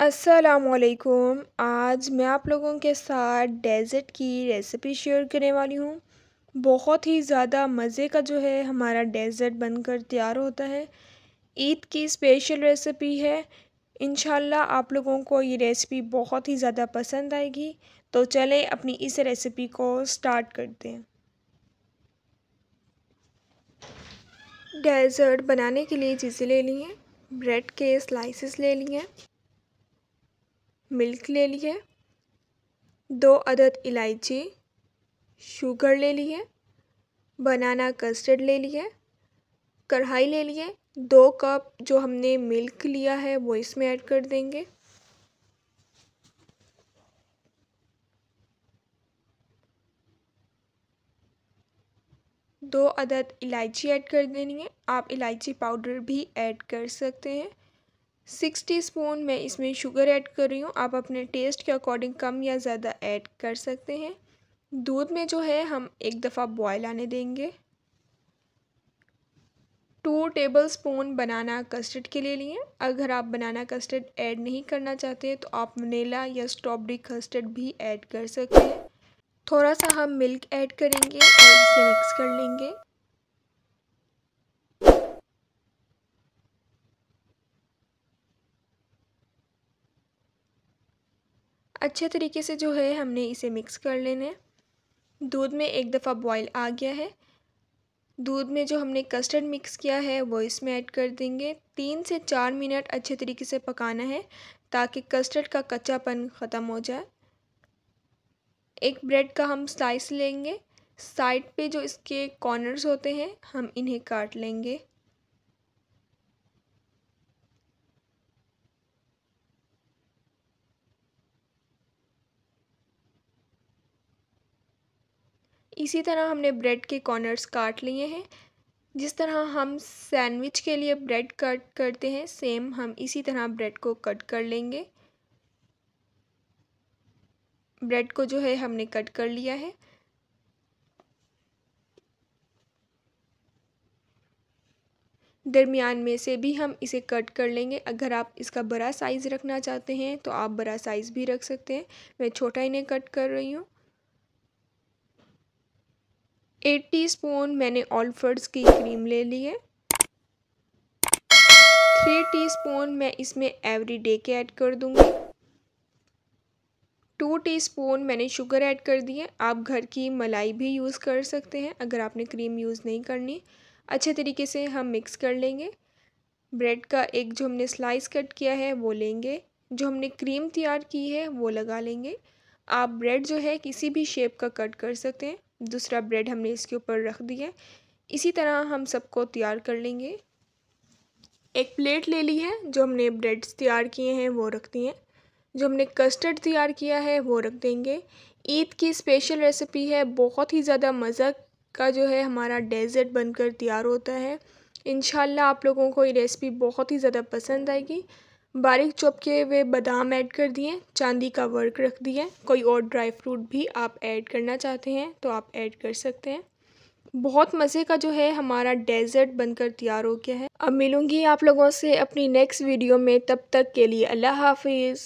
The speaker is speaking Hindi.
अस्सलामुअलैकुम। आज मैं आप लोगों के साथ डेज़र्ट की रेसिपी शेयर करने वाली हूँ। बहुत ही ज़्यादा मज़े का जो है हमारा डेज़र्ट बनकर तैयार होता है। ईद की स्पेशल रेसिपी है। इंशाल्लाह आप लोगों को ये रेसिपी बहुत ही ज़्यादा पसंद आएगी। तो चलें अपनी इस रेसिपी को स्टार्ट करते हैं। डेज़र्ट बनाने के लिए चीज़ें ले ली हैं। ब्रेड के स्लाइसेस ले लिए हैं, मिल्क ले लिए, 2 अदद इलायची, शुगर ले लिए, बनाना कस्टर्ड ले लिए, कढ़ाई ले लिए, 2 कप जो हमने मिल्क लिया है वो इसमें ऐड कर देंगे। दो अदद इलायची ऐड कर देनी है। आप इलायची पाउडर भी ऐड कर सकते हैं। 6 टीस्पून मैं इसमें शुगर ऐड कर रही हूँ। आप अपने टेस्ट के अकॉर्डिंग कम या ज़्यादा ऐड कर सकते हैं। दूध में जो है हम एक दफ़ा बॉयल आने देंगे। 2 टेबलस्पून बनाना कस्टर्ड के लिए लिए। अगर आप बनाना कस्टर्ड ऐड नहीं करना चाहते तो आप वनीला या स्ट्रॉबेरी कस्टर्ड भी ऐड कर सकते हैं। थोड़ा सा हम मिल्क ऐड करेंगे और इसे मिक्स कर लेंगे। अच्छे तरीके से जो है हमने इसे मिक्स कर लेना है। दूध में एक दफ़ा बॉयल आ गया है। दूध में जो हमने कस्टर्ड मिक्स किया है वो इसमें ऐड कर देंगे। 3 से 4 मिनट अच्छे तरीके से पकाना है ताकि कस्टर्ड का कच्चापन ख़त्म हो जाए। एक ब्रेड का हम स्लाइस लेंगे। साइड पे जो इसके कॉर्नर्स होते हैं हम इन्हें काट लेंगे। इसी तरह हमने ब्रेड के कॉर्नर्स काट लिए हैं। जिस तरह हम सैंडविच के लिए ब्रेड कट करते हैं सेम हम इसी तरह ब्रेड को कट कर लेंगे। ब्रेड को जो है हमने कट कर लिया है। दरमियान में से भी हम इसे कट कर लेंगे। अगर आप इसका बड़ा साइज़ रखना चाहते हैं तो आप बड़ा साइज़ भी रख सकते हैं। मैं छोटा इन्हें कट कर रही हूँ। 8 टीस्पून मैंने ऑलफर्ड्स की क्रीम ले ली है। 3 टीस्पून मैं इसमें एवरीडे के ऐड कर दूँगी। 2 टीस्पून मैंने शुगर ऐड कर दी है। आप घर की मलाई भी यूज़ कर सकते हैं अगर आपने क्रीम यूज़ नहीं करनी। अच्छे तरीके से हम मिक्स कर लेंगे। ब्रेड का एक जो हमने स्लाइस कट किया है वो लेंगे। जो हमने क्रीम तैयार की है वो लगा लेंगे। आप ब्रेड जो है किसी भी शेप का कट कर सकते हैं। दूसरा ब्रेड हमने इसके ऊपर रख दिया है। इसी तरह हम सबको तैयार कर लेंगे। एक प्लेट ले ली है। जो हमने ब्रेड्स तैयार किए हैं वो रख दिए हैं। जो हमने कस्टर्ड तैयार किया है वो रख देंगे। ईद की स्पेशल रेसिपी है। बहुत ही ज़्यादा मज़ा का जो है हमारा डेज़र्ट बनकर तैयार होता है। इंशाल्लाह आप लोगों को ये रेसिपी बहुत ही ज़्यादा पसंद आएगी। बारीक चॉप किए हुए बादाम ऐड कर दिए, चांदी का वर्क रख दिया। कोई और ड्राई फ्रूट भी आप ऐड करना चाहते हैं तो आप ऐड कर सकते हैं। बहुत मज़े का जो है हमारा डेज़र्ट बनकर तैयार हो गया है। अब मिलूँगी आप लोगों से अपनी नेक्स्ट वीडियो में। तब तक के लिए अल्लाह हाफिज़।